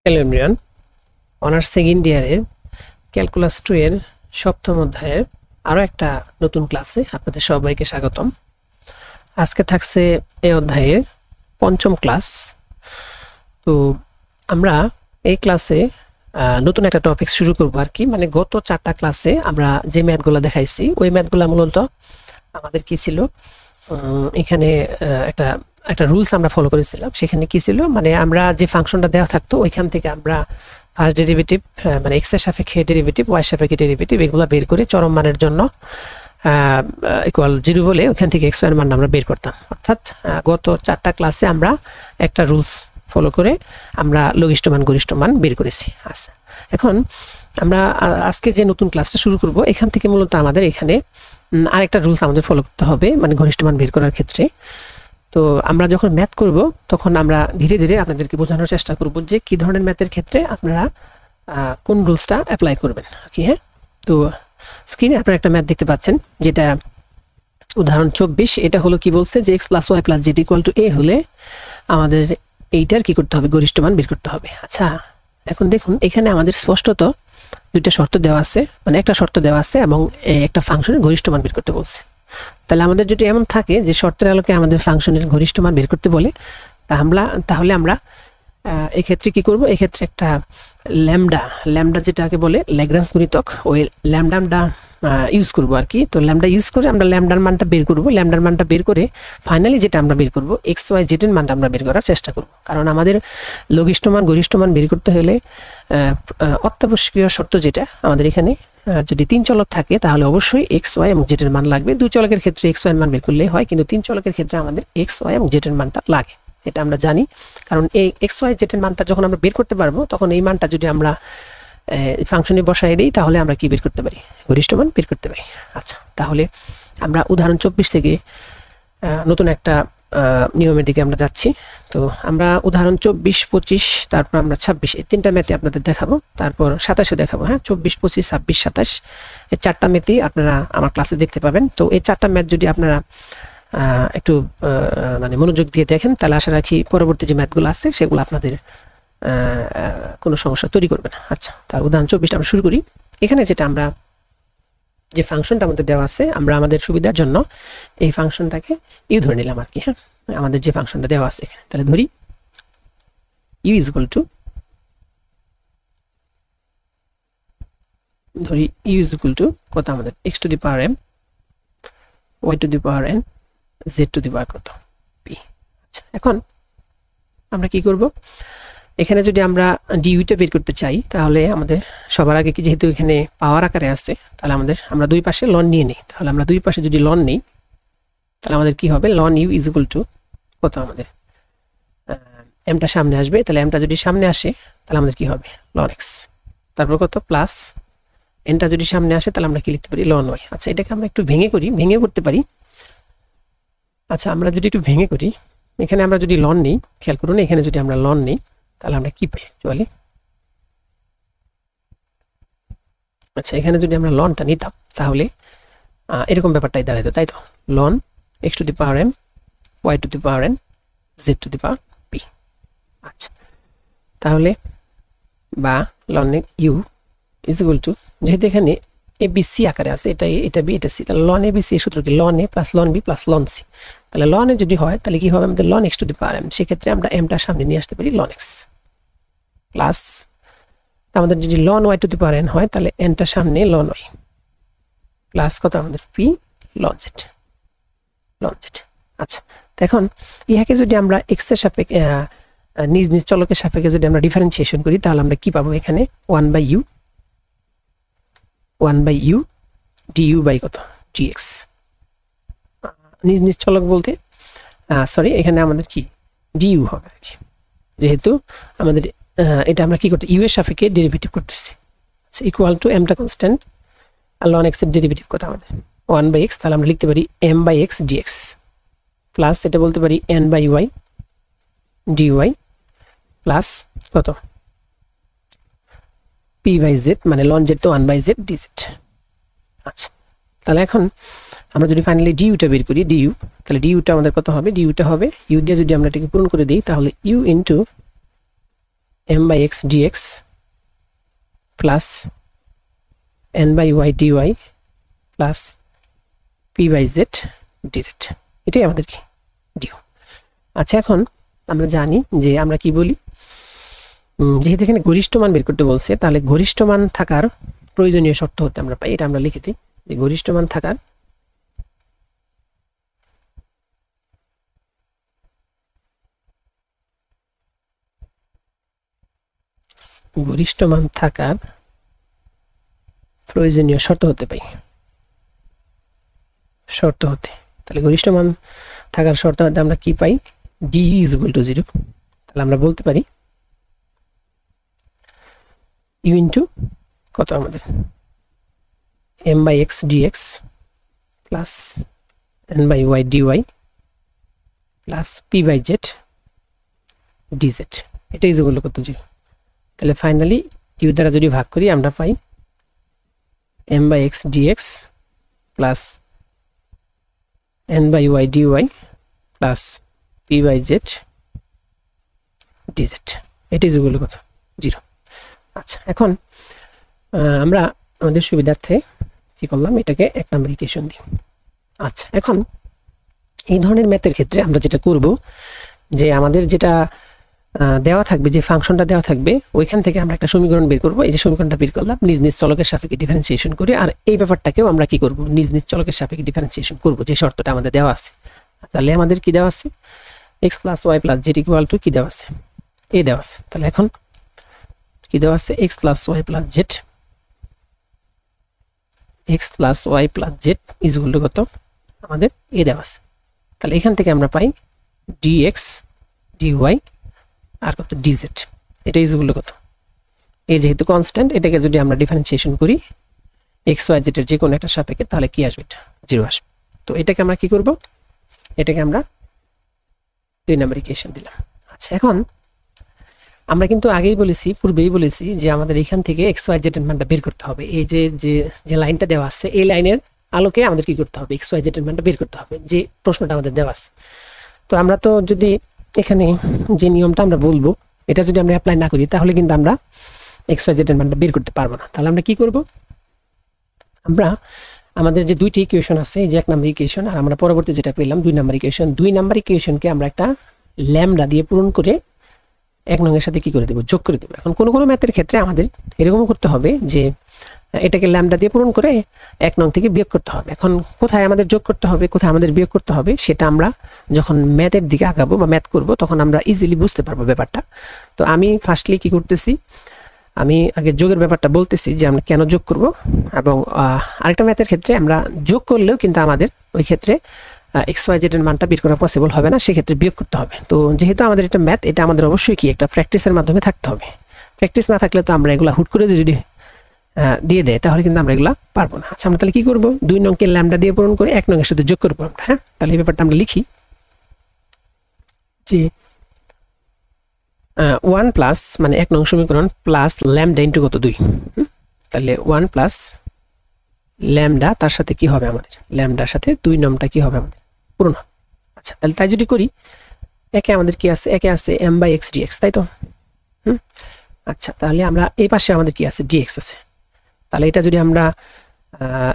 Hello everyone, honours second ইয়ারের calculus 2 এর সপ্তম অধ্যায়ের আরও একটা নতুন ক্লাসে আপনাদের সবাইকে স্বাগতম। আজকে থাকছে এই অধ্যায়ের পঞ্চম ক্লাস। তো আমরা এই ক্লাসে নতুন একটা টপিক শুরু করবো আর কি। মানে গত 4টা ক্লাসে আমরা যে ম্যাথগুলো দেখাইছি ওই ম্যাথগুলো মূলত আমাদের কি ছিল, এখানে একটা রুলস আমরা ফলো করেছিলাম। সেখানে কি ছিল, মানে আমরা যে ফাংশনটা দেওয়া থাকতো ওইখান থেকে আমরা ফার্স্ট ডেরিভেটিভ মানে এক্স এর সাপেক্ষে ডেরিভেটিভ, ওয়াই সাপেক্ষে ডেরিভেটিভ এগুলো বের করে চরম মানের জন্য ইকুয়াল 0 বলে ওখান থেকে এক্স এর মান আমরা বের করতাম। অর্থাৎ গত 4টা ক্লাসে আমরা একটা রুলস ফলো করে আমরা লঘিষ্ঠ মান গরিষ্ঠ মান বের করেছি। আচ্ছা, এখন আমরা আজকে যে নতুন ক্লাসটা শুরু করব এখান থেকে মূলত আমাদের এখানে আরেকটা রুলস আমাদের ফলো করতে হবে মানে ঘনিষ্ঠ মান বের করার ক্ষেত্রে। তো আমরা যখন ম্যাথ করব তখন আমরা ধীরে ধীরে আপনাদেরকে বোঝানোর চেষ্টা করব যে কী ধরনের ম্যাথের ক্ষেত্রে আপনারা কোন রুলসটা অ্যাপ্লাই করবেন কি। হ্যাঁ, তো স্ক্রিনে আপনারা একটা ম্যাথ দেখতে পাচ্ছেন যেটা উদাহরণ 24। এটা হলো কি বলছে যে x plus y plus z equal to a হলে আমাদের এইটার কি করতে হবে, গরিষ্ঠ মান বের করতে হবে। আচ্ছা, এখন দেখুন এখানে আমাদের স্পষ্টত দুইটা শর্ত দেওয়া আছে, মানে একটা শর্ত দেওয়া আছে এবং একটা ফাংশনের গরিষ্ঠ মান বের করতে বলছে। তাহলে আমাদের যদি এমন থাকে যে শর্তের আলোকে আমাদের ফাংশনের গরিষ্ঠ মান বের করতে বলে তাহলে আমরা এক্ষেত্রে কি করব, এক্ষেত্রে একটা ল্যামডা যেটাকে বলে ল্যাগ্রাঞ্জ গুণিতক, ওই ল্যামডাটা ইউজ করব আর কি। তো ল্যামডা ইউজ করে আমরা ল্যামডার মানটা বের করব। ল্যামডার মানটা বের করে ফাইনালি যেটা আমরা বের করব এক্স ওয়াই জেড এর মানটা আমরা বের করার চেষ্টা করব। কারণ আমাদের লঘিষ্ঠ মান গরিষ্ঠ মান বের করতে হলে অত্যাবশ্যকীয় শর্ত যেটা আমাদের এখানে, যদি 3 চলক থাকে তাহলে অবশ্যই এক্স ওয়াই এবং জেড এর মান লাগবে। 2 চলকের ক্ষেত্রে এক্স ওয়াই এর মান বের করলেই হয়, কিন্তু 3 চলকের ক্ষেত্রে আমাদের এক্স ওয়াই এবং জেড এর মানটা লাগে, এটা আমরা জানি। কারণ এই এক্স ওয়াই জেড এর মানটা যখন আমরা বের করতে পারবো তখন এই মানটা যদি আমরা ফাংশনে বসাই দিই তাহলে আমরা কি বের করতে পারি, গরিষ্ঠ মান বের করতে পারি। আচ্ছা, তাহলে আমরা উদাহরণ 24 থেকে নতুন একটা নিয়মের দিকে আমরা যাচ্ছি। তো আমরা উদাহরণ 24, 25 তারপর আমরা 26 এই 3টা ম্যাথে আপনাদের দেখাবো, তারপর 27 দেখাবো। হ্যাঁ, 24, 25, 26, 27 এই 4টা ম্যাথই আপনারা আমার ক্লাসে দেখতে পাবেন। তো এই 4টা ম্যাথ যদি আপনারা একটু মানে মনোযোগ দিয়ে দেখেন তাহলে আশা রাখি পরবর্তী যে ম্যাথগুলো আছে সেগুলো আপনাদের কোনো সমস্যা তৈরি করবে না। আচ্ছা, তার উদাহরণ 24 আমরা শুরু করি। এখানে যেটা আমরা যে ফাংশনটা আমাদের দেওয়া আছে আমরা আমাদের সুবিধার জন্য এই ফাংশনটাকে ইউ ধরে নিলাম আর কি। হ্যাঁ, আমাদের যে ফাংশনটা দেওয়া আছে এখানে, তাহলে ধরি ইউ ইজ ইকুয়াল টু কত আমাদের x to the power m, y to the power n, z to the power কত পি। আচ্ছা, এখন আমরা কি করব, এখানে যদি আমরা ডিউটা বের করতে চাই তাহলে আমাদের সবার আগে কি, যেহেতু এখানে পাওয়ার আকারে আছে তাহলে আমরা দুই পাশে লন নিয়ে নিই। তাহলে আমরা দুই পাশে যদি লন নিই তাহলে আমাদের কি হবে, ln u is equal to কত আমাদের এমটা সামনে আসবে। তাহলে এমটা যদি সামনে আসে তাহলে আমাদের কি হবে, লন এক্স, তারপর কত প্লাস এনটা যদি সামনে আসে তাহলে আমরা কি লিখতে পারি, লন ওয়াই। আচ্ছা, এটাকে আমরা একটু ভেঙে করতে পারি। আচ্ছা, আমরা যদি একটু ভেঙে করি, এখানে আমরা যদি লন নিই, খেয়াল করুন এখানে যদি আমরা লন নিই তাহলে আমরা কি পাই অ্যাকচুয়ালি। আচ্ছা, এখানে যদি আমরা লনটা নিতাম তাহলে এরকম ব্যাপারটাই দাঁড়াইতো, তাই তো, ln x to the power m, y to the power n, z to the power p. আচ্ছা, তাহলে বা ln u is equal to, যেহেতু এখানে এ বি সি আকারে আছে, এটা বি এটা সি, তাহলে লন এ বি সি সূত্র কি, ln a plus ln b plus ln c. তাহলে লন এ যদি হয় তাহলে কি হবে আমাদের ln x to the power m, সেক্ষেত্রে আমরা এমটা সামনে নিয়ে আসতে পারি লন এক্স, প্লাস আমাদের যদি ln y to the power n হয় তাহলে এনটা সামনে লন ওয়াই, প্লাস কত আমাদের পি লন জেড। আচ্ছা, এখন ইহাকে যদি আমরা এক্স এর সাপেক্ষে নিজ নিজ চলকের সাপেক্ষে যদি আমরা ডিফারেন্সিয়েশন করি তাহলে আমরা কি পাবো, এখানে 1 বাই ইউ ডিইউ বাই কত ডিএক্স। নিজ নিজ চলক বলতে সরি এখানে আমাদের কি ডিইউ হবে আর কি, যেহেতু আমাদের এটা আমরা কি করতে, ইউ এর সাপেক্ষে ডেরিভেটিভ করতেছি। আচ্ছা, ইকুয়াল টু এমটা কনস্ট্যান্ট আর লন এক্স এর ডেরিভেটিভ কত আমাদের 1 বাই এক্স, তাহলে আমরা লিখতে পারি m by x dx, plus এটা বলতে পারি n by y dy, plus কত পি বাই জেড, মানে লন জেড তো 1 বাই জেড ডিজেড। আচ্ছা, তাহলে এখন আমরা যদি ফাইনালি ডিইউটা বের করি, তাহলে ডিইউটা আমাদের কত হবে, ডিইউটা হবে ইউ দিয়ে যদি আমরা এটাকে পূরণ করে দিই তাহলে u into m by x dx plus n by y dy plus p by z dz, এটাই আমাদের কি ডিউ। আচ্ছা, এখন আমরা জানি যে আমরা কি বলি, যেহেতু এখানে গরিষ্ঠ মান বের করতে বলছে, তাহলে গরিষ্ঠ মান থাকার প্রয়োজনীয় শর্ত হতে আমরা পাই, এটা আমরা লিখে দিই যে গরিষ্ঠ মান থাকার প্রয়োজনীয় শর্ত হতে পাই, শর্ত হতে। তাহলে গরিষ্ঠ মান থাকার শর্ত হতে আমরা কি পাই, d is equal to 0। তাহলে আমরা বলতে পারি u ইন্টু কত আমাদের m by x dx plus n by y dy plus p by z dz, এটা ইজ ইকুয়াল টু কত 0। তাহলে ফাইনালি u দ্বারা যদি ভাগ করি আমরা পাই m by x dx plus n by y dy plus p by z dz, এটা is equal to কত 0। আচ্ছা, এখন আমরা আমাদের সুবিধার্থে কি করলাম, এটাকে 1 নম্বর ইকুয়েশন দিই। আচ্ছা, এখন এই ধরনের ম্যাথের ক্ষেত্রে আমরা যেটা করব, যে আমাদের যেটা দেওয়া থাকবে, যে ফাংশনটা দেওয়া থাকবে, ওইখান থেকে আমরা একটা সমীকরণ বের করব। এই যে সমীকরণটা বের করলাম নিজ নিজ চলকের সাপেক্ষে ডিফারেন্সিয়েশন করে, আর এই ব্যাপারটাকেও আমরা কি করব, নিজ নিজ চলকের সাপেক্ষে ডিফারেন্সিয়েশন করব, যে শর্তটা আমাদের দেওয়া আছে। তাহলে আমাদের কি দেওয়া আছে, x plus y plus z equal to কি দেওয়া আছে, এ দেওয়া আছে। তাহলে এখন কি দেওয়া আছে, x plus y plus z, x plus y plus z is equal to কত আমাদের এ দেওয়া আছে। তাহলে এখান থেকে আমরা পাই dx dy আর কত dz, এটা ইজ ইকুয়াল টু কত, এই যেহেতু কনস্ট্যান্ট, এটাকে যদি আমরা ডিফারেন্সিয়েশন করি x y z এর যে কোনো একটা সাপেক্ষে, তাহলে কি আসবে, এটা 0 আসবে। তো এটাকে আমরা কি করব, এটাকে আমরা 2 নম্বর ইকুয়েশন দিলাম। আচ্ছা, এখন আমরা কিন্তু আগেই বলেছি, পূর্বেই বলেছি যে আমাদের এখান থেকে x y z এর মানটা বের করতে হবে। এই যে যে লাইনটা দেওয়া আছে, এই লাইনের আলোকে আমাদের কি করতে হবে, x y z এর মানটা বের করতে হবে, যে প্রশ্নটা আমাদের দেওয়া আছে। তো আমরা তো যদি এখানে যে নিয়মটা আমরা বলবো, এটা যদি আমরা অ্যাপ্লাই না করি, তাহলে কিন্তু আমরা x y z এর মানটা বের করতে পারবো না। তাহলে আমরা কি করব, আমরা আমাদের যে দুইটি ইকুয়েশন আছে, এই যে 1 নম্বর ইকুয়েশন আর আমরা পরবর্তী যেটা পেলাম 2 নম্বর ইকুয়েশন, 2 নম্বর ইকুয়েশনকে আমরা একটা ল্যামডা দিয়ে পূরণ করে 1 নং এর সাথে কি করে দেব, যোগ করে দেব। এখন কোন কোন ম্যাথের ক্ষেত্রে আমাদের এরকম করতে হবে যে এটাকে ল্যামডা দিয়ে পূরণ করে 1 নং থেকে বিয়োগ করতে হবে। এখন কোথায় আমাদের যোগ করতে হবে, কোথায় আমাদের বিয়োগ করতে হবে, সেটা আমরা যখন ম্যাথের দিকে আগাবো বা ম্যাথ করব, তখন আমরা ইজিলি বুঝতে পারবো ব্যাপারটা। তো আমি ফার্স্টলি কি করতেছি, আমি আগে যোগের ব্যাপারটা বলতেছি যে আমরা কেন যোগ করব, এবং আরেকটা ম্যাথের ক্ষেত্রে আমরা যোগ করলেও কিন্তু আমাদের ওই ক্ষেত্রে x y z এর মানটা বের করা পসিবল হবে না, সেক্ষেত্রে বিয়োগ করতে হবে। তো যেহেতু আমাদের এটা ম্যাথ, এটা আমাদের অবশ্যই কি একটা প্র্যাকটিসের মাধ্যমে থাকতে হবে। প্র্যাকটিস না থাকলে তো আমরা এগুলা হুট করে যদি দিয়ে দেয়, তাহলে কিন্তু আমরা এগুলা পারবো না। আচ্ছা, আমরা তাহলে কি করব, 2 নংকে ল্যামডা দিয়ে পূরণ করে 1 নং এর সাথে যোগ করবো আমরা। হ্যাঁ, তাহলে এই ব্যাপারটা আমরা লিখি যে 1 প্লাস মানে 1 নং সমীকরণ প্লাস ল্যামডা ইন্টু কত 2। তাহলে 1 প্লাস ল্যামডা, তার সাথে কি হবে আমাদের, ল্যামডার সাথে 2 নম্বরটা কি হবে আমাদের পূরণ হবে। আচ্ছা, তাহলে তাই যদি করি, একে আমাদের কি আছে, একে আছে m by x dx, তাই তো। আচ্ছা, তাহলে আমরা এই পাশে আমাদের কি আছে, dx আছে। তাহলে এটা যদি আমরা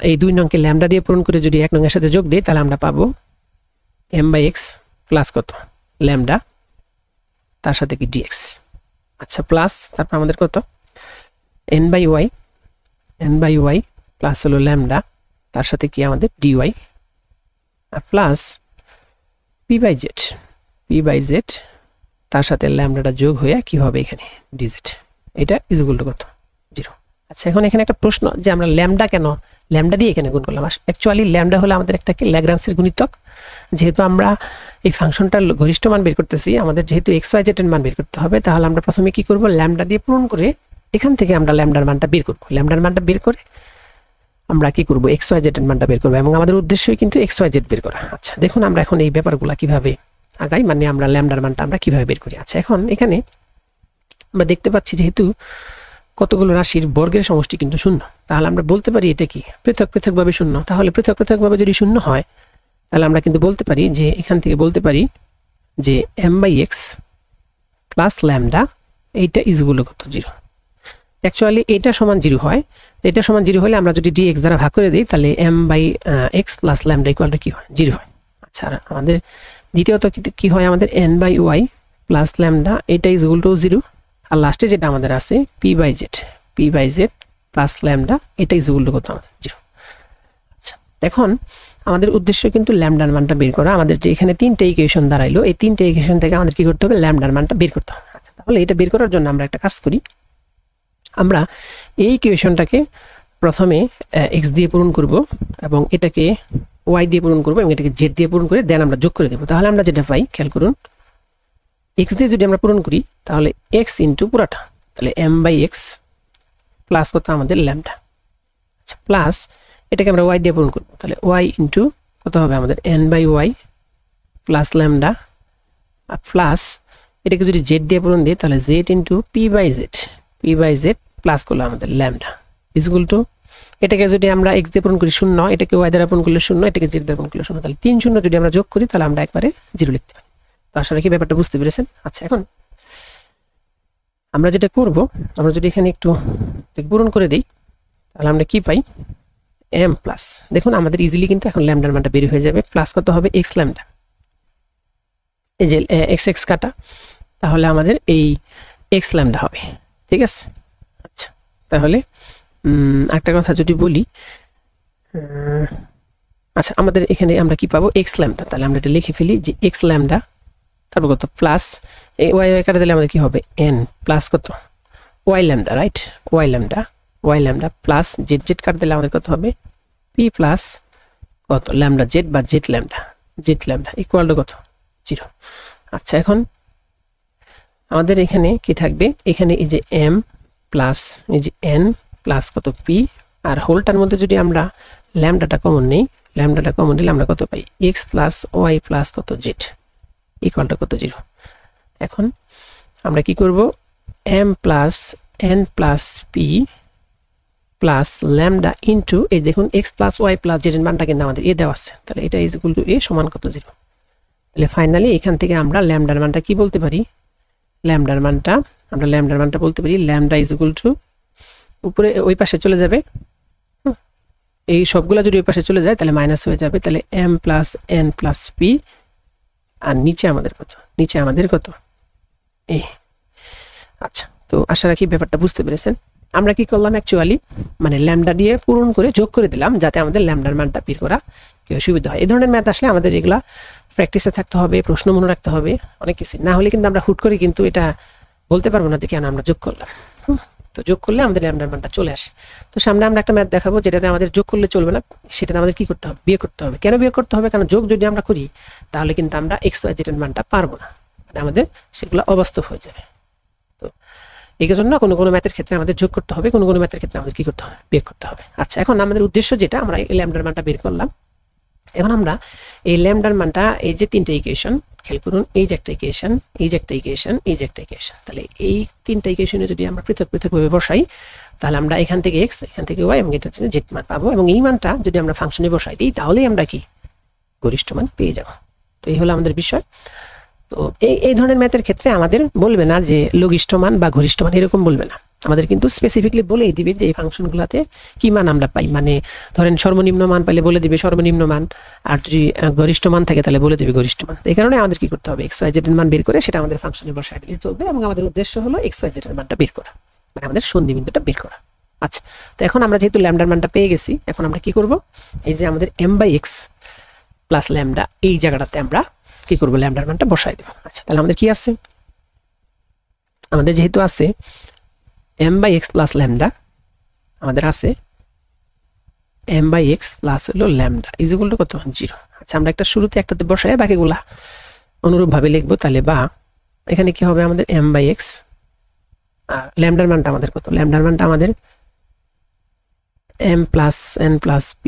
এই 2 নংকে ল্যামডা দিয়ে পূরণ করে যদি 1 নং এর সাথে যোগ দিই, তাহলে আমরা পাবো m by x প্লাস কত ল্যামডা, তার সাথে কি dx। আচ্ছা, প্লাস তারপর আমাদের কত n by y প্লাস হলো ল্যামডা, তার সাথে কি আমাদের dy, আর প্লাস p by z তার সাথে ল্যামডাটা যোগ হয়ে কি হবে এখানে dz, এটা ইজ ইকুয়াল টু কত 0। আচ্ছা, এখন এখানে একটা প্রশ্ন যে আমরা ল্যামডা কেন ল্যামডা দিয়ে এখানে গুণ করলাম। অ্যাকচুয়ালি ল্যামডা হলো আমাদের একটা কি ল্যাগ্রাঞ্জের গুণিতক। যেহেতু আমরা এই ফাংশনটার গরিষ্ঠ মান বের করতেছি, আমাদের যেহেতু x y z এর মান বের করতে হবে, তাহলে আমরা প্রথমে কি করব, ল্যামডা দিয়ে পূরণ করে এখান থেকে আমরা ল্যামডার মানটা বের করব। ল্যামডার মানটা বের করে আমরা কি করব, x y z এর মানটা বের করব, এবং আমাদের উদ্দেশ্যই কিন্তু x y z বের করা। আচ্ছা, দেখুন আমরা এখন এই ব্যাপারগুলো কিভাবে আগাই, মানে আমরা ল্যামডার মানটা আমরা কিভাবে বের করি। আচ্ছা, এখন এখানে আমরা দেখতে পাচ্ছি যেহেতু কতগুলো রাশির বর্গের সমষ্টি কিন্তু শূন্য, তাহলে আমরা বলতে পারি এটা কি পৃথক পৃথকভাবে শূন্য। তাহলে পৃথক পৃথকভাবে যদি শূন্য হয়, তাহলে আমরা কিন্তু বলতে পারি যে এখান থেকে বলতে পারি যে m by x plus lambda এইটা ইজ ইকুয়াল টু কত 0। অ্যাকচুয়ালি এটা সমান 0 হয়, এটা সমান 0 হলে আমরা যদি dx দ্বারা ভাগ করে দিই তাহলে m/x plus lambda equal to কি হয় 0 হয়। আচ্ছা আর আমাদের দ্বিতীয়ত কি হয় আমাদের n/y প্লাস ল্যামডা এটা ইজ ইকুয়াল টু 0 আর লাস্টে যেটা আমাদের আছে p/z প্লাস ল্যামডা এটা ইজ ইকুয়াল টু কত আমাদের 0। আচ্ছা এখন আমাদের উদ্দেশ্য কিন্তু ল্যামডার মানটা বের করা। আমাদের যে এখানে তিনটে ইকুয়েশন দাঁড়াইলো এই তিনটে ইকুয়েশন থেকে আমাদের কি করতে হবে ল্যামডার মানটা বের করতে হবে। আচ্ছা তাহলে এটা বের করার জন্য আমরা একটা কাজ করি, আমরা এই ইকুয়েশনটাকে প্রথমে x দিয়ে পূরণ করব এবং এটাকে y দিয়ে পূরণ করব এবং এটাকে z দিয়ে পূরণ করে দেন আমরা যোগ করে দেব। তাহলে আমরা যেটা পাই খেয়াল করুন, x দিয়ে যদি আমরা পূরণ করি তাহলে x ইনটু পুরাটা তাহলে m/x প্লাস কত আমাদের ল্যামডা। আচ্ছা প্লাস এটাকে আমরা y দিয়ে পূরণ করব তাহলে y ইনটু কত হবে আমাদের n/y প্লাস ল্যামডা আর প্লাস এটাকে যদি z দিয়ে পূরণ দিই তাহলে z ইনটু p/z প্লাস করলে আমাদের ল্যামডা ইজ ইকুয়াল টু এটাকে যদি আমরা x দিয়ে পূরণ করি 0, এটাকে y দ্বারা পূরণ করলে 0, এটাকে z দ্বারা পূরণ করলে 0, তাহলে 3 0 যদি আমরা যোগ করি তাহলে আমরা একবারে 0 লিখতে পারি। তো আসলে কি ব্যাপারটা বুঝতে পেরেছেন? আচ্ছা এখন আমরা যেটা করব, আমরা যদি এখানে একটু পূরণ করে দেই তাহলে আমরা কি পাই m প্লাস, দেখুন আমাদের ইজিলি কিন্তু এখন ল্যামডার মানটা বের হয়ে যাবে, প্লাস কত হবে x ল্যামডা, এই যে x কাটা তাহলে আমাদের এই x ল্যামডা হবে, ঠিক আছে। আচ্ছা তাহলে একটা কথা যদি বলি, আচ্ছা আমাদের এখানে আমরা কি পাবো x ল্যামডা, তাহলে আমরা এটা লিখে ফেলি যে x ল্যামডা তারপর কত প্লাস এই y কাটা দিলে আমাদের কি হবে n প্লাস কত y lambda, right y lambda plus z কাটা দিলে আমাদের কত হবে p প্লাস কত ল্যামডা z বা z ল্যামডা ইকুয়াল টু কত 0। আচ্ছা এখন আমাদের এখানে কি থাকবে, এখানে এই যে m প্লাস এই যে n প্লাস কত p আর হোলটার মধ্যে যদি আমরা ল্যামডাটা কমন নিই নিলে আমরা কত পাই x প্লাস y প্লাস কত z ইকুয়াল টু কত 0। এখন আমরা কি করব m plus n plus p plus lambda into এই দেখুন x plus y plus z এর মানটা কিন্তু আমাদের a দেওয়া আছে, তাহলে এটা ইজ ইকুয়াল টু a সমান কত 0। তাহলে ফাইনালি এখান থেকে আমরা ল্যামডার মানটা কি বলতে পারি, ল্যামডার মানটা বলতে পারি ল্যামডা ইজ ইকুয়াল টু উপরে ওই পাশে চলে যাবে, এই সবগুলা যদি ওই পাশে চলে যায় তাহলে মাইনাস হয়ে যাবে, তাহলে m plus n plus p আর নিচে আমাদের কত a। আচ্ছা তো আশা রাখি ব্যাপারটা বুঝতে পেরেছেন। আমরা কি করলাম অ্যাকচুয়ালি মানে ল্যামডা দিয়ে পূরণ করে যোগ করে দিলাম যাতে আমাদের ল্যামডার মানটা বের করা সুবিধা হয়। এই ধরনের ম্যাথ আসলে আমাদের এগুলা প্র্যাকটিসে থাকতে হবে, প্রশ্ন মনে রাখতে হবে, অনেক কিছু না হলে কিন্তু আমরা হুট করে কিন্তু এটা বলতে পারবো না যে কেন আমরা যোগ করলাম। তো যোগ করলে আমাদের ল্যামডার মানটা চলে আসে। তো সামনে আমরা একটা ম্যাথ দেখাবো যেটাতে আমাদের যোগ করলে চলবে না, সেটাতে আমাদের কি করতে হবে বিয়োগ করতে হবে। কেন বিয়োগ করতে হবে, কারণ যোগ যদি আমরা করি তাহলে কিন্তু আমরা x y z এর মানটা পারবো না, মানে আমাদের সেগুলো অবাস্তব হয়ে যাবে। তো এই জন্য কোনো ম্যাথের ক্ষেত্রে আমাদের যোগ করতে হবে, কোনো ম্যাথের ক্ষেত্রে আমাদের কি করতে হবে বিয়োগ করতে হবে। আচ্ছা এখন আমাদের উদ্দেশ্য যেটা, আমরা এই ল্যামডার মানটা বের করলাম, এখন আমরা এই ল্যামডার মানটা এই যে তিনটা ইকুয়েশন খেয়াল করুন, এই যে একটা ইকুয়েশন, এই যে একটা ইকুয়েশন, এই যে একটা ইকুয়েশন, তাহলে এই তিনটা ইকুয়েশনে যদি আমরা পৃথক ভাবে বসাই তাহলে আমরা এখান থেকে x এখান থেকে y এবং এটা z মান পাবো, এবং এই মানটা যদি আমরা ফাংশনে বসাই দিই তাহলেই আমরা কি গরিষ্ঠ মান পেয়ে যাব। তো এই হলো আমাদের বিষয়। তো এই ধরনের ম্যাথের ক্ষেত্রে আমাদের বলবে না যে লঘিষ্ঠ মান বা গরিষ্ঠ মান এরকম বলবে না, আমাদের কিন্তু স্পেসিফিকলি বলেই দিবে যে এই ফাংশনগুলোতে কি মান আমরা পাই, মানে ধরেন সর্বনিম্ন মান পাইলে বলে দিবে সর্বনিম্ন মান, আর যদি গরিষ্ঠ মান থাকে তাহলে বলে দিবে গরিষ্ঠ মান। এই কারণে আমাদের কি করতে হবে x y z এর মান বের করে সেটা আমাদের ফাংশনে বসায় দিলে চলবে, এবং আমাদের উদ্দেশ্য হলো x y z এর মানটা বের করা, মানে আমাদের সন্ধিবিন্দুটা বের করা। আচ্ছা তো এখন আমরা যেহেতু ল্যামডার মানটা পেয়ে গেছি, এখন আমরা কি করব, এই যে আমাদের m/x প্লাস ল্যামডা এই জায়গাটাতে আমরা কি করব ল্যামডার মানটা বসাই দেব। আচ্ছা তাহলে আমাদের কি আছে, আমাদের যেহেতু আছে m/x প্লাস ল্যামডা, আমাদের আছে m/x প্লাস হলো ল্যামডা ইজ ইকুয়াল টু কত 0। আচ্ছা আমরা একটা শুরুতে একটাতে বসাই বাকিগুলা অনুরূপভাবে লিখবো, তাহলে বা এখানে কি হবে আমাদের m/x আর ল্যামডার মানটা আমাদের কত, ল্যামডার মানটা আমাদের m plus n plus p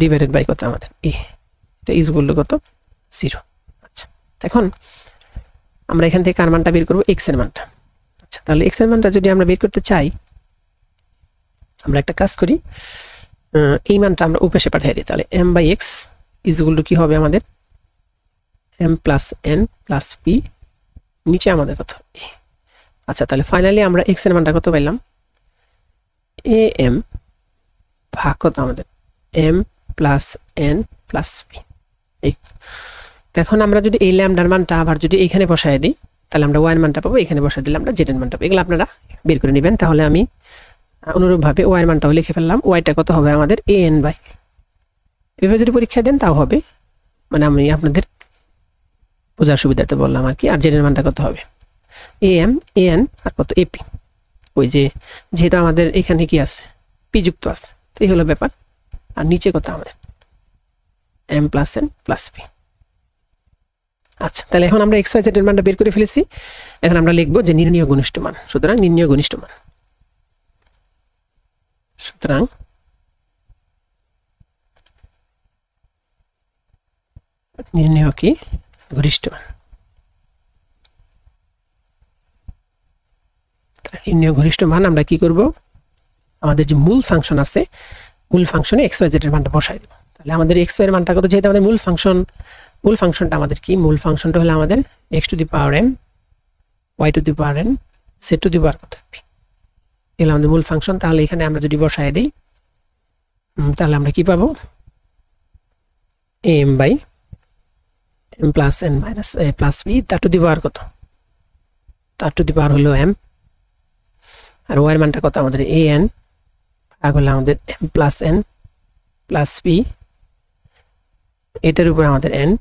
divided by কত আমাদের a, এটা ইজ ইকুয়াল টু কত 0। আচ্ছা এখন আমরা এখান থেকে কার মানটা বের করব, x এর মানটা। আচ্ছা তাহলে x এর মানটা যদি আমরা বের করতে চাই আমরা একটা কাজ করি, এই মানটা আমরা উপাশে পাঠিয়ে দিই, তাহলে m/x ইজ ইকুয়াল টু কি হবে আমাদের m plus n plus p, নিচে আমাদের কত a। আচ্ছা, তাহলে ফাইনালি আমরা এক্স এর মানটা কত পাইলাম, এ এম ভাগ কত আমাদের m plus n plus p. এখন আমরা যদি এই ল্যামডার মানটা আবার যদি এখানে বসায় দিই, তাহলে আমরা ওয়াই এর মানটা পাবো, এখানে বসায় দিলে আমরা জেড এর মানটা পাবো। এগুলো আপনারা বের করে নেবেন। তাহলে আমি অনুরূপভাবে ওয়াই এর মানটাও লিখে ফেললাম। ওয়াইটা কত হবে আমাদের এ এন বাই, এভাবে যদি পরীক্ষা দেন তাও হবে, মানে আমি আপনাদের বোঝার সুবিধাতে বললাম আর কি। আর জেড এর মানটা কত হবে এ এম এ এন আর কত এপি, ওই যে যেহেতু আমাদের এখানে কি আছে পি যুক্ত আছে, তো এই হলো ব্যাপার। আর নিচে কত আমাদের m plus n plus p. আচ্ছা, তাহলে এখন আমরা এক্স ওয়াই জেড এর মানটা বের করে ফেলেছি। এখন আমরা লিখবো যে নির্ণীয় ঘনিষ্ঠ মান। সুতরাং নির্ণীয় ঘনিষ্ঠ মান, সুতরাং নির্ণীয় কি ঘনিষ্ঠ মান। নির্ণীয় ঘনিষ্ঠ মান আমরা কি করব, আমাদের যে মূল ফাংশন আছে, মূল ফাংশনে এক্স ওয়াই জেড এর মানটা বসাই দেব। তাহলে আমাদের এক্স ওয়াই এর মানটা কত, যেহেতু আমাদের মূল ফাংশনটা আমাদের কি, মূল ফাংশনটা হলো আমাদের x to the power m y to the power n z to the power কত পি, এগুলো আমাদের মূল ফাংশন। তাহলে এখানে আমরা যদি বসাই দিই, তাহলে আমরা কি পাবো, m by m plus n minus a plus b, তার টু দি পাওয়ার কত, তার টু দি পাওয়ার হলো এম, আর ওয়াই এর মানটা কত আমাদের এ এন ভাগ হলো আমাদের m plus n plus p, এটার উপর আমাদের এন,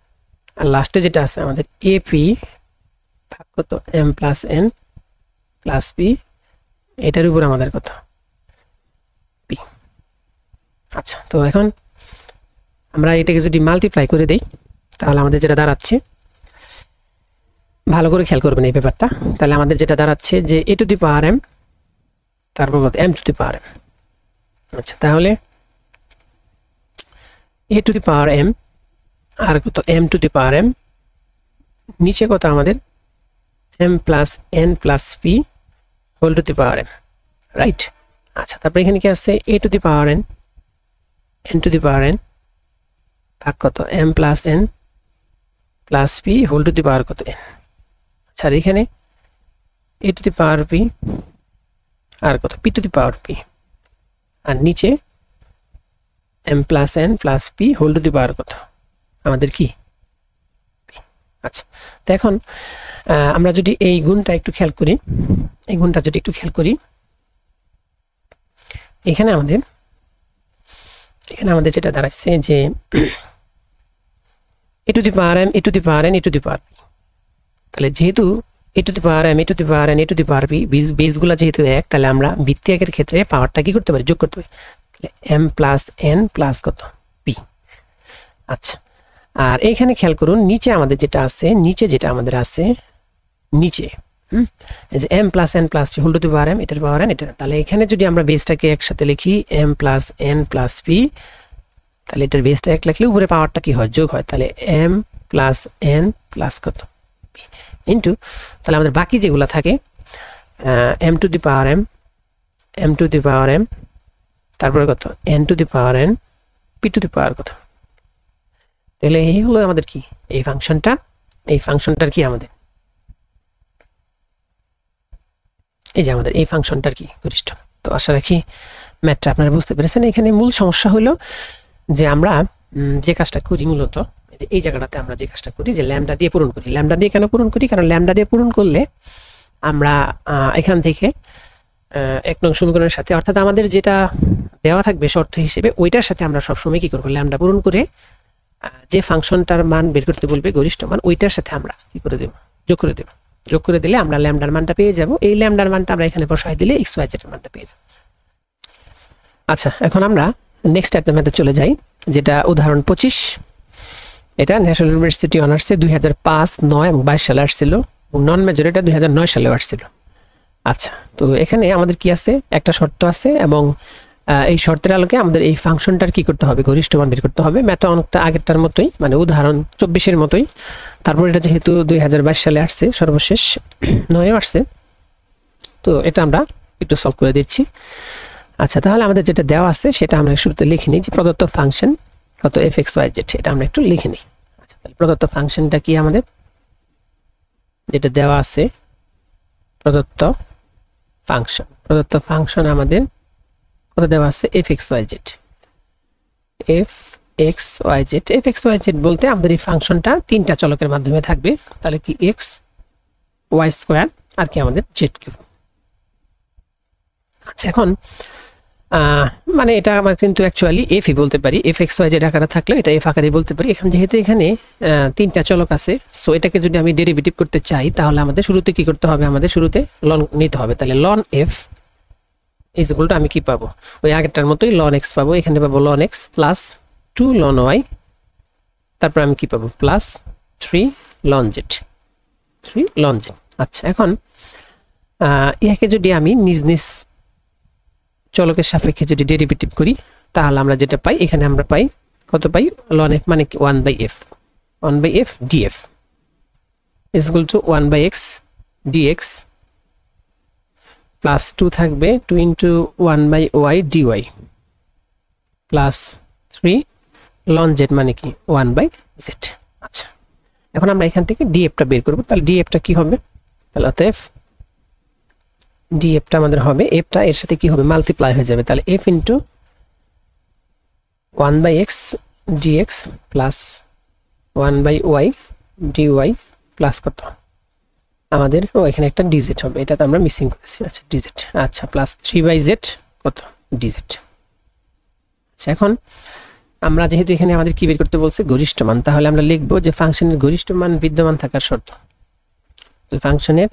আর লাস্টে যেটা আছে আমাদের এ পি ভাগ কত m plus n plus p, এটার উপর আমাদের কত পি। আচ্ছা, তো এখন আমরা এটাকে যদি মাল্টিপ্লাই করে দিই, তাহলে আমাদের যেটা দাঁড়াচ্ছে, ভালো করে খেয়াল করবেন এই ব্যাপারটা, তাহলে আমাদের যেটা দাঁড়াচ্ছে যে a to the power m তারপর কত m to the power m. আচ্ছা, তাহলে a to the power m আর কত m to the power m, নিচে কত আমাদের m plus n plus p whole to the power m, right. আচ্ছা, তারপর এখানে কি আছে a to the power n n to the power n ভাগ কত m plus n plus p whole to the power কত এন। আচ্ছা, আর এখানে এ টু দি পাওয়ার পি আর কত p to the power p, আর নিচে m plus n plus p whole to the power কত আমাদের কি পি। আচ্ছা, তো এখন আমরা যদি এই গুণটা একটু খেয়াল করি, এই গুণটা যদি একটু খেয়াল করি, এখানে আমাদের যেটা দাঁড়াচ্ছে যে a to the power m a to the power n a to the power p, তাহলে যেহেতু a to the power m a to the power n a to the power p বেসগুলো যেহেতু এক, তাহলে আমরা ভিত্তি একের ক্ষেত্রে পাওয়ারটা কি করতে পারি, যোগ করতে পারি। তাহলে এম প্লাস এন প্লাস কত পি। আচ্ছা, আর এইখানে খেয়াল করুন নিচে আমাদের যেটা আছে, নিচে যেটা আমাদের আছে নিচে এই যে m plus n plus p whole to the power m এটার পাওয়ার এন এটা, তাহলে এখানে যদি আমরা বেসটাকে একসাথে লিখি m plus n plus p, তাহলে এটার বেসটা এক লিখলে উপরে পাওয়ারটা কি হয়, যোগ হয়। তাহলে এম প্লাস এন প্লাস কত পি ইন্টু, তাহলে আমাদের বাকি যেগুলো থাকে m to the power m to the power m তারপরে কত n to the power n p to the power কত। তাহলে এই হলো আমাদের কি এই ফাংশনটা, এই ফাংশনটার কি আমাদের এই যে আমাদের এই ফাংশনটার কি ঘনিষ্ঠ। তো আশা রাখি ম্যাথটা আপনারা বুঝতে পেরেছেন। এখানে মূল সমস্যা হলো যে আমরা যে কাজটা করি মূলত এই জায়গাটাতে আমরা যে কাজটা করি যে ল্যামডা দিয়ে পূরণ করি। ল্যামডা দিয়ে কেন পূরণ করি, কারণ ল্যামডা দিয়ে পূরণ করলে আমরা এখান থেকে এক নং সমীকরণের সাথে অর্থাৎ আমাদের যেটা দেওয়া থাকবে শর্ত হিসেবে ওইটার সাথে আমরা সবসময় কি করবো, ল্যামডা পূরণ করে যে ফাংশনটার মান বের করতে বলবে গরিষ্ঠ মান, ওইটার সাথে আমরা কি করে দেব, যোগ করে দেব। যোগ করে দিলে আমরা ল্যামডার মানটা পেয়ে যাব। এই ল্যামডার মানটা আমরা এখানে বসাই দিলে এক্স ওয়াই জেড এর মানটা পেয়ে যাব। আচ্ছা, এখন আমরা নেক্সট একটা ম্যাথে চলে যাই, যেটা উদাহরণ 25। এটা ন্যাশনাল ইউনিভার্সিটি অনার্সে 2005, 9 এবং 22 সালে আসছিল, নন মেজর এটা 2009 সালে আসছিল। আচ্ছা, তো এখানে আমাদের কি আছে, একটা শর্ত আছে এবং এই শর্তের আলোকে আমাদের এই ফাংশনটার কি করতে হবে, গরিষ্ঠ মান বের করতে হবে। ম্যাথটা অনেকটা আগেরটার মতোই, মানে উদাহরণ 24-এর মতোই। তারপর এটা যেহেতু 2022 সালে আসছে, সর্বশেষ 9 আসছে, তো এটা আমরা একটু সলভ করে দিচ্ছি। আচ্ছা, তাহলে আমাদের যেটা দেওয়া আছে সেটা আমরা শুরুতে লিখে নিই যে প্রদত্ত ফাংশন কত এফ এক্স ওয়াই জেড, এটা আমরা একটু লিখে নিই। আচ্ছা, তাহলে প্রদত্ত ফাংশনটা কি আমাদের যেটা দেওয়া আছে প্রদত্ত ফাংশন আমাদের কত দেওয়া আছে fxyz fxyz বলতে আমাদের এই ফাংশনটা তিনটা চলকের মাধ্যমে থাকবে তাহলে কি x y স্কয়ার আর কি আমাদের z কিউব। আচ্ছা এখন মানে এটা আমরা কিন্তু অ্যাকচুয়ালি f ই বলতে পারি fxyz আকারে থাকলে এটা f আকারে বলতে পারি। এখন যেহেতু এখানে তিনটা চলক আছে সো এটাকে যদি আমি ডেরিভেটিভ করতে চাই তাহলে আমাদের শুরুতে কি করতে হবে আমাদের শুরুতে ln নিতে হবে। তাহলে ln f is equal two আমি কি পাবো ওই আগেরটার মতোই ln x পাবো। এখানে পাবো ln x plus 2 ln y তারপর আমি কি পাবো প্লাস 3 ln z। আচ্ছা এখন ইয়াকে যদি আমি নিজ নিজ চলকের সাপেক্ষে যদি ডেরিভেটিভ করি তাহলে আমরা যেটা পাই এখানে আমরা পাই কত পাই ln f মানে কি 1/f df is equal to 1/x dx plus 2 থাকবে 2 into 1/y dy plus 3 ln z মানে কি 1/z। আচ্ছা এখন আমরা এখান থেকে df টা বের করব। তাহলে df টা কি হবে তাহলে অতএব df টা আমাদের হবে f টা এর সাথে কি হবে মাল্টিপ্লাই হয়ে যাবে। তাহলে f into 1/x dx plus 1/y dy plus কত আমাদের এখানে একটা dz হবে, এটা তো আমরা মিসিং করেছি। আচ্ছা dz আচ্ছা প্লাস 3/z কত dz। আচ্ছা এখন আমরা যেহেতু এখানে আমাদের কি বের করতে বলছে গরিষ্ঠ মান, তাহলে আমরা লিখব যে ফাংশনের গরিষ্ঠ মান বিদ্যমান থাকার শর্ত। তাহলে ফাংশনের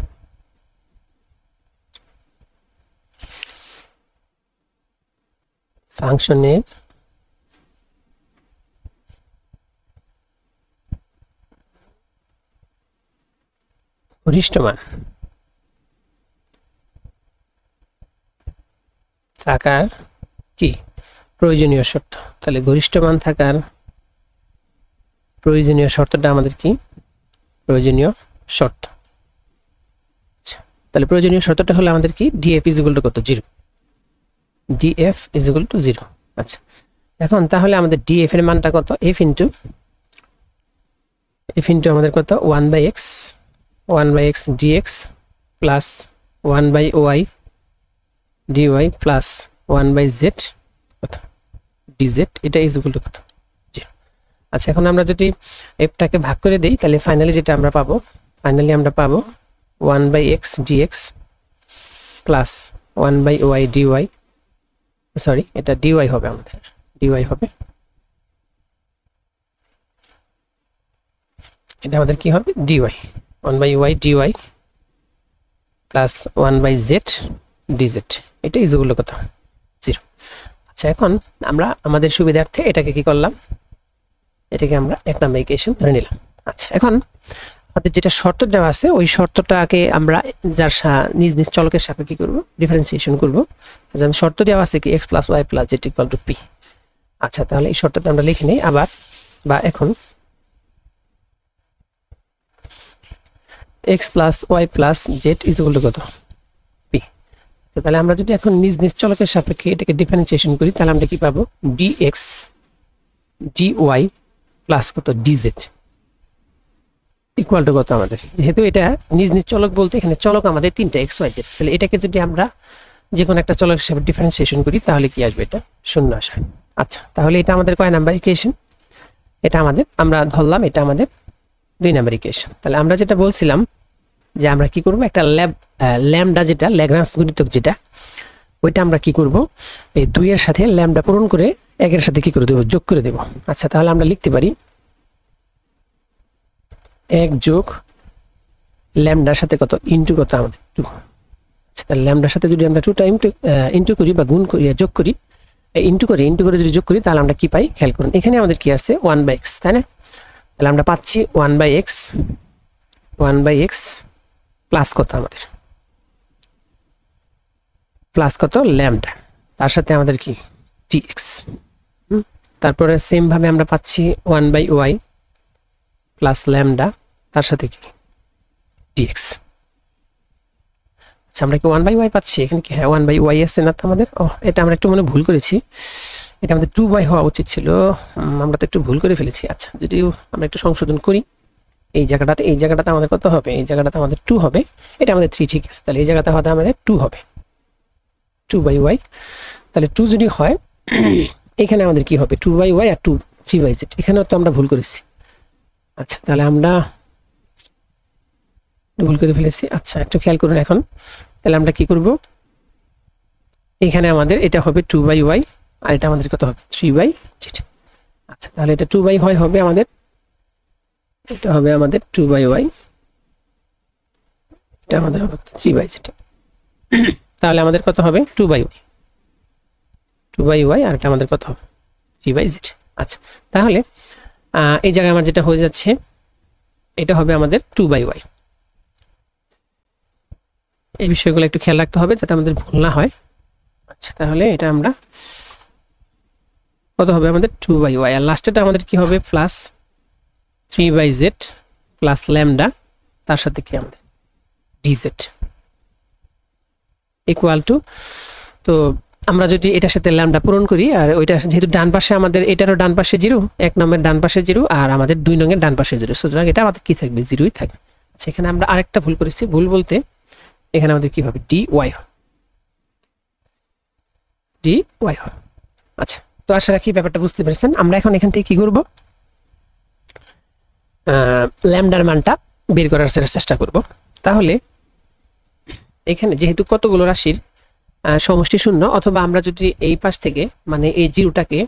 গরিষ্ঠ মান থাকার কি প্রয়োজনীয় শর্ত। তাহলে গরিষ্ঠ মান থাকার প্রয়োজনীয় শর্তটা আমাদের কি প্রয়োজনীয় শর্ত। তাহলে প্রয়োজনীয় শর্তটা হলো আমাদের কি df is equal to কত 0 df is equal to 0। আচ্ছা এখন তাহলে আমাদের df এর মানটা কত f into আমাদের কত 1/x dx plus 1/y dy plus 1/z কত dz এটা is equal to কত 0। আচ্ছা এখন আমরা যদি f টাকে ভাগ করে দেই তাহলে ফাইনালি যেটা আমরা পাবো 1/x dx plus 1/y dy sorry এটা dy হবে আমাদের dy হবে এটা আমাদের কি হবে dy 1/y dy plus 1/z dz এটা ইজ ইকুয়াল টু কত 0। আচ্ছা এখন আমরা আমাদের সুবিধার্থে এটাকে কি করলাম এটাকে আমরা এক নম্বর ইকুয়েশন ধরে নিলাম। আচ্ছা এখন আমাদের যেটা শর্ত দেওয়া আছে ওই শর্তটাকে আমরা যার নিজ নিজ চলকের সাপেক্ষে কি করব ডিফারেন্সিয়েশন করব। যেমন শর্ত দেওয়া আছে কি x + y + z = p। আচ্ছা তাহলে এই শর্তটা আমরা লিখে নেই আবার বা এখন x + y + z = কত p। তাহলে আমরা যদি এখন নিজ নিজ চলকের সাপেক্ষে এটাকে ডিফারেন্সিয়েশন করি তাহলে আমরা কি পাবো dx dy প্লাস কত dz ইকুয়াল টু কত আমাদের যেহেতু এটা নিজ নিজ চলক বলতে এখানে চলক আমাদের তিনটা x y z। তাহলে এটাকে যদি আমরা যে কোনো একটা চলকের সাথে ডিফারেন্সিয়েশন করি তাহলে কি আসবে এটা 0 আসবে। আচ্ছা তাহলে এটা আমাদের কয় নাম্বার ইকুয়েশন এটা আমাদের আমরা ধরলাম এটা আমাদের 2 নাম্বার ইকুয়েশন। তাহলে আমরা যেটা বলছিলাম যে আমরা কি করব একটা ল্যামডা যেটা ল্যাগ্রাঞ্জ গুণিতক যেটা ওইটা আমরা কি করব এই 2 এর সাথে ল্যামডা পূরণ করে 1 এর সাথে কি করে দেব যোগ করে দেব। আচ্ছা তাহলে আমরা লিখতে পারি 1 যোগ ল্যামডার সাথে কত ইনটু কত আমাদের 2। আচ্ছা তাহলে ল্যামডার সাথে যদি আমরা 2 টাইম ইনটু করি বা গুণ করি যোগ করি ইনটু করে যদি যোগ করি তাহলে আমরা কি পাই খেয়াল করুন এখানে আমাদের কি আছে 1/x তাই না। তাহলে আমরা পাচ্ছি 1/x প্লাস কত আমাদের প্লাস কত ল্যামডা তার সাথে আমাদের কি dx তারপরে সেম ভাবে আমরা পাচ্ছি 1/y প্লাস ল্যামডা তার সাথে কি dx। আচ্ছা আমরা কি 1/y পাচ্ছি এখানে কি হ্যাঁ 1/y আছে না তো আমাদের এটা আমরা একটু মনে ভুল করেছি এটা আমাদের 2y হওয়া উচিত ছিল আমরা তো একটু ভুল করে ফেলেছি। আচ্ছা যদি আমরা একটু সংশোধন করি এই জায়গাটাতে আমাদের কত হবে, এই জায়গাটাতে আমাদের 2 হবে, এটা আমাদের 3 ঠিক আছে, তাহলে এই জায়গাতে হয়তো আমাদের 2 হবে 2/y। তাহলে 2 যদি হয় এখানে আমাদের কি হবে 2/y আর 3/z, এখানেও তো আমরা ভুল করেছি। আচ্ছা তাহলে আমরা ভুল করে ফেলেছি। আচ্ছা একটু খেয়াল করুন এখন, তাহলে আমরা কি করব, এখানে আমাদের এটা হবে 2/y আর এটা আমাদের কত হবে 3/z। আচ্ছা তাহলে এটা 2/y হবে আমাদের, এটা হবে আমাদের 2/y, এটা আমাদের হবে 3/z। তাহলে আমাদের কত হবে 2/y আর এটা আমাদের কত হবে 3/z। আচ্ছা তাহলে এই জায়গায় আমার যেটা হয়ে যাচ্ছে এটা হবে আমাদের 2/y। এই বিষয়গুলো একটু খেয়াল রাখতে হবে যাতে আমাদের ভুল না হয়। আচ্ছা তাহলে এটা আমরা কত হবে আমাদের 2/y আর লাস্টেটা আমাদের কি হবে প্লাস 3/z প্লাস ল্যামডা তার সাথে কি আমাদের dz ইকুয়াল টু, তো আমরা যদি এটার সাথে ল্যামডা পূরণ করি আর ওইটা যেহেতু ডান পাশে আমাদের এটারও ডান পাশে 0, 1 নম্বরের ডান পাশে 0 আর আমাদের 2 নংয়ের ডান পাশে 0, সুতরাং এটা আমাদের কি থাকবে 0ই থাকবে। আচ্ছা এখানে আমরা আরেকটা ভুল করেছি, ভুল বলতে এখানে আমাদের কি হবে dy হবে। আচ্ছা তো আশা রাখি ব্যাপারটা বুঝতে পেরেছেন। আমরা এখন এখান থেকে কি করব, ল্যামডার মানটা বের করার চেষ্টা করব। তাহলে এখানে যেহেতু কতগুলো রাশির সমষ্টি শূন্য, অথবা আমরা যদি এই পাশ থেকে মানে এই জিরোটাকে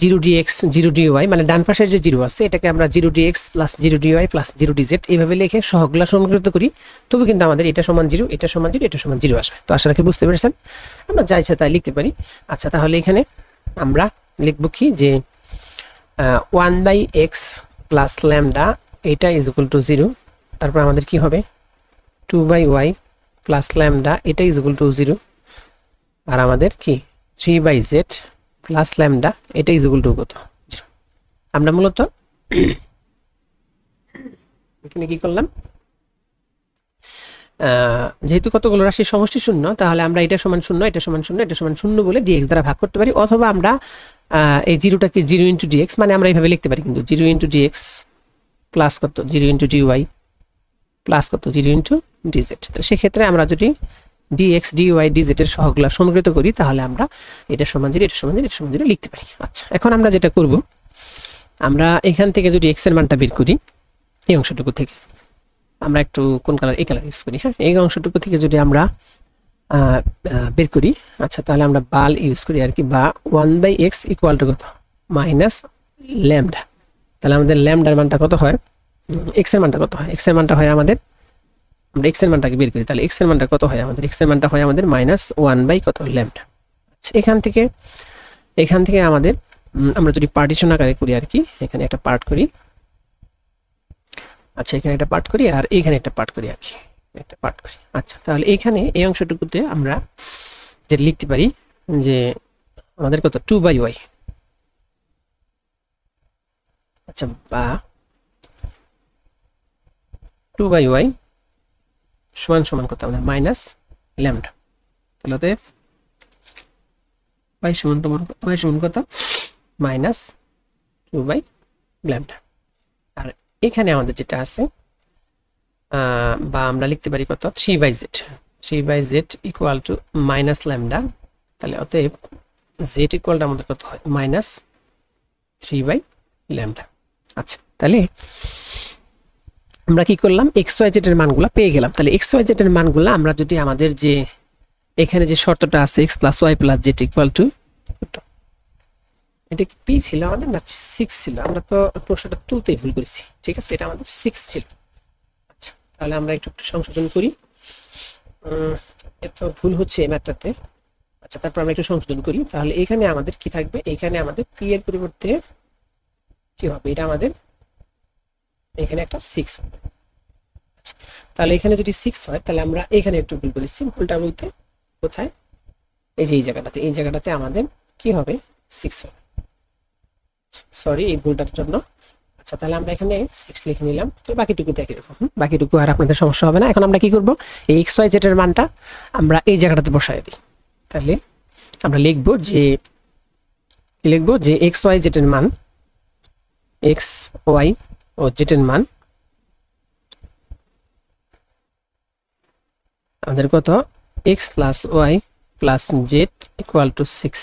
0dx 0dy মানে ডান পাশের যে 0 আছে এটাকে আমরা 0dx plus 0dy plus 0dz এইভাবে লিখে সহগগুলো সমীকৃত করি, তবে কিন্তু আমাদের এটা সমান 0, এটা সমান 0, এটা সমান 0 আসবে। তো আশা রাখি বুঝতে পেরেছেন, আমরা যা ইচ্ছা তাই লিখতে পারি। আচ্ছা তাহলে এখানে আমরা লিখব কি যে 1/x প্লাস ল্যামডা এটা ইজ ইকুয়াল টু 0, তারপর আমাদের কি হবে 2/y প্লাস ল্যামডা এটা ইজ ইকুয়াল টু 0, আর আমাদের কি 3/z প্লাস ল্যামডা এটা ইজ ইকুয়াল টু কত 0। আমরা মূলত এখানে কি করলাম, যেহেতু কতগুলো রাশির সমষ্টি শূন্য তাহলে আমরা এটা সমান 0, এটা সমান 0, এটা সমান 0 বলে dx দ্বারা ভাগ করতে পারি, অথবা আমরা এই 0টাকে 0 ইন্টু dx মানে আমরা এইভাবে লিখতে পারি, কিন্তু 0 ইন্টু dx প্লাস কত 0 ইন্টু dy প্লাস কত 0 ইন্টু dz। তো সেক্ষেত্রে আমরা যদি dx dy dz এর সহগগুলো সমীকৃত করি তাহলে আমরা এটা সমান 0, এটা সমান 0, এটা সমান 0 লিখতে পারি। আচ্ছা এখন আমরা যেটা করব, আমরা এখান থেকে যদি x এর মানটা বের করি এই অংশটুকু থেকে, আমরা একটু কোন কালার, এই কালার ইউজ করি, হ্যাঁ এই অংশটুকু থেকে যদি আমরা বের করি, আচ্ছা তাহলে আমরা বাল ইউজ করি আর কি, বা 1/x ইকুয়াল টু কত মাইনাস ল্যামডা। তাহলে আমাদের ল্যামডার মানটা কত হয়, x এর মানটা কত হয়, x এর মানটা হয় আমাদের, আমরা x এর মানটাকে বের করি, তাহলে x এর মানটা কত হয় আমাদের, x এর মানটা হয় আমাদের মাইনাস 1/, কত ল্যামডা। আচ্ছা এখান থেকে আমাদের আমরা যদি পার্টিশন আকারে করি আর কি, এখানে একটা পার্ট করি, আচ্ছা এখানে একটা পার্ট করি আর এখানে একটা পার্ট করি আর কি, একটা পার্ট করি। আচ্ছা তাহলে এখানে এই অংশটুকুতে আমরা যেটা লিখতে পারি যে আমাদের কত 2/y, আচ্ছা বা 2/y সমান সমান কত আমাদের মাইনাস ল্যামডা। তাহলে y সমান কত মাইনাস 2/λ। আর এখানে আমাদের যেটা আছে বা আমরা লিখতে পারি কত 3/z equal to minus lambda. তাহলে অতএব z ইকুয়ালটা আমাদের কত হয় মাইনাস 3/λ। আচ্ছা তাহলে আমরা কি করলাম xyz এর মানগুলো পেয়ে গেলাম। তাহলে xyz এর মানগুলো আমরা যদি আমাদের যে এখানে যে শর্তটা আছে x + y + z equal to, এটা কি p ছিল আমাদের না 6 ছিল, আমরা তো প্রশ্নটা তুলতেই ভুল করেছি, ঠিক আছে এটা আমাদের 6 ছিল। আচ্ছা তাহলে আমরা একটু সংশোধন করি, এত ভুল হচ্ছে এই ম্যাথটাতে। আচ্ছা তারপর আমরা একটু সংশোধন করি, তাহলে এখানে আমাদের কি থাকবে, এখানে আমাদের p এর পরিবর্তে কি হবে, এটা আমাদের এখানে একটা 6 হবে। আচ্ছা তাহলে এখানে যদি 6 হয় তাহলে আমরা এখানে একটু ভুল করেছি, ভুলটা বলতে কোথায়, এই যে এই জায়গাটাতে আমাদের কি হবে 6 হবে, সরি এই ভুলটার জন্য। আচ্ছা তাহলে আমরা এখানে 6 লিখে নিলাম, তো বাকিটুকু একই রকম, বাকিটুকু আর আপনাদের সমস্যা হবে না। এখন আমরা কি করব, এই xyz এর মানটা আমরা এই জায়গাটাতে বসায় দিই। তাহলে আমরা লিখব যে xyz এর মান, x y ও z এর মান আমাদের কত x plus y plus z equal to 6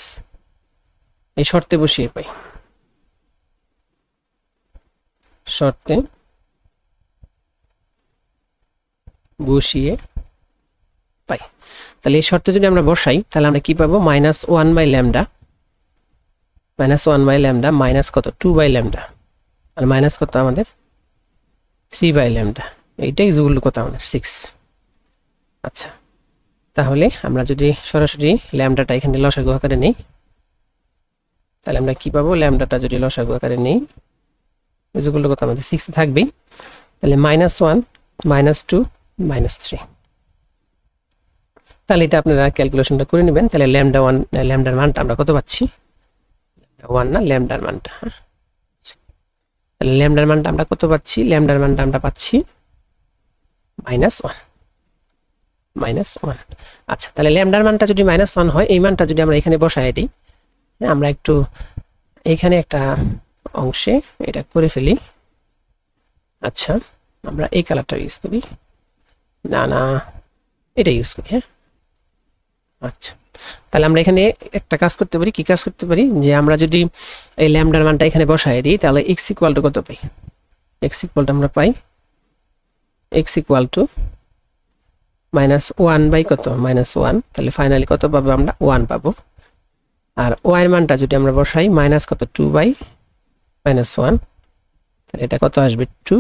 এই শর্তে বসিয়ে পাই, শর্তে বসিয়ে পাই। তাহলে এই শর্তে যদি আমরা বসাই তাহলে আমরা কি পাবো, minus 1 by lambda, minus 1 by lambda minus কত 2 বাই ল্যামডা, আর মাইনাস কত আমাদের 3 বাই ল্যামডা, এইটা ইকুয়াল টু কত আমাদের 6। আচ্ছা, তাহলে আমরা যদি সরাসরি ল্যামডাটা এখানে লসাগু আকারে নেই তাহলে আমরা কি পাবো, ল্যামডাটা যদি লসাগু আকারে নেই ইকুয়াল টু কত আমাদের 6 থাকবেই। তাহলে মাইনাস 1 মাইনাস 2 মাইনাস 3। তাহলে এটা আপনারা ক্যালকুলেশনটা করে নেবেন। তাহলে ল্যামডা 1 ল্যামডার মানটা আমরা কত পাচ্ছি, ল্যামডা 1 না ল্যামডার মানটা, তাহলে ল্যামডার মানটা আমরা কত পাচ্ছি, ল্যামডার মানটা আমরা পাচ্ছি মাইনাস 1, মাইনাস 1। আচ্ছা, তাহলে ল্যামডার মানটা যদি মাইনাস 1 হয়, এই মানটা যদি আমরা এখানে বসায় দিই, আমরা একটু এখানে একটা অংশে এটা করে ফেলি। আচ্ছা, আমরা এই কালারটা ইউজ করি, না না এটা ইউজ করি। হ্যাঁ, আচ্ছা, তাহলে আমরা এখানে একটা কাজ করতে পারি, কি কাজ করতে পারি, যে আমরা যদি এই ল্যামডার মানটা এখানে বসায় দিই তাহলে x ইকুয়াল টু কত পাই, x ইকুয়াল টু আমরা পাই x equal to minus 1 by কত মাইনাস 1। তাহলে ফাইনালি কত পাবো আমরা 1 পাবো। আর y এর মানটা যদি আমরা বসাই মাইনাস কত 2 বাই মাইনাস 1, তাহলে এটা কত আসবে 2।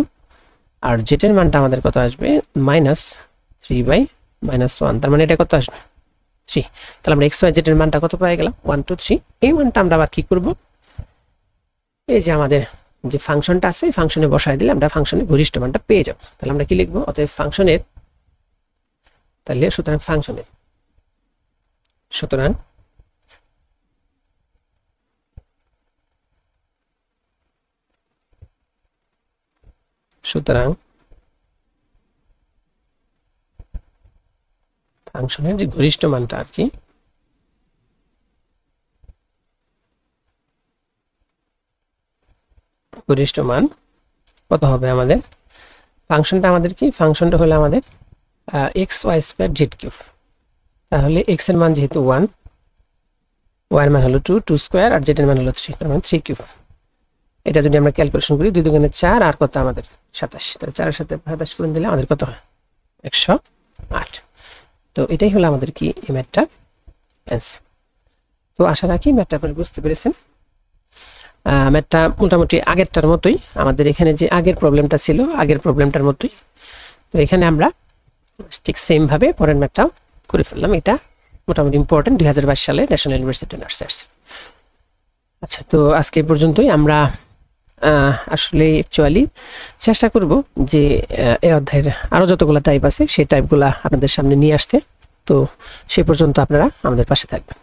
আর z এর মানটা আমাদের কত আসবে মাইনাস 3 বাই মাইনাস 1, তার মানে এটা কত আসবে 3। তাহলে আমরা x y z এর মানটা কত পেয়ে গেলাম 1 2 3। এই মানটা আমরা আবার কি করব, এই যে আমাদের যে ফাংশনটা আছে এই ফাংশনে বসায় দিলে আমরা ফাংশনের গরিষ্ঠ মানটা পেয়ে যাব। তাহলে আমরা কি লিখব, অতএব ফাংশনের, তাহলে সুতরাং ফাংশনের, সুতরাং ফাংশনের যে গরিষ্ঠ মানটা আর কি, গরিষ্ঠ মান কত হবে আমাদের, ফাংশনটা আমাদের কি, ফাংশনটা হলো আমাদের x y square z cube. তাহলে x এর মান যেহেতু 1, y এর মান হলো 2 2 স্কয়ার, আর z এর মান হলো 3, তার মানে 3 কিউব। এটা যদি আমরা ক্যালকুলেশন করি 2 দুগুণে 4 আর কত আমাদের 27, তাহলে 4 এর সাথে 27 পূরণ দিলে আমাদের কত হয় 108। তো এটাই হলো আমাদের কি এই ম্যাথটার অ্যান্সার। তো আশা রাখি ম্যাথটা আপনারা বুঝতে পেরেছেন। ম্যাথটা মোটামুটি আগেরটার মতোই, আমাদের এখানে যে আগের প্রবলেমটা ছিল আগের প্রবলেমটার মতোই। তো এখানে আমরা ঠিক সেম ভাবে পরের ম্যাথটাও করে ফেললাম। এটা মোটামুটি ইম্পর্টেন্ট 2022 সালে ন্যাশনাল ইউনিভার্সিটি নার্সার্স। আচ্ছা, তো আজকে এই পর্যন্তই। আমরা আসলে অ্যাকচুয়ালি চেষ্টা করব যে এই অধ্যায়ের আরও যতগুলো টাইপ আছে সেই টাইপগুলো আপনাদের সামনে নিয়ে আসতে। তো সেই পর্যন্ত আপনারা আমাদের পাশে থাকবেন।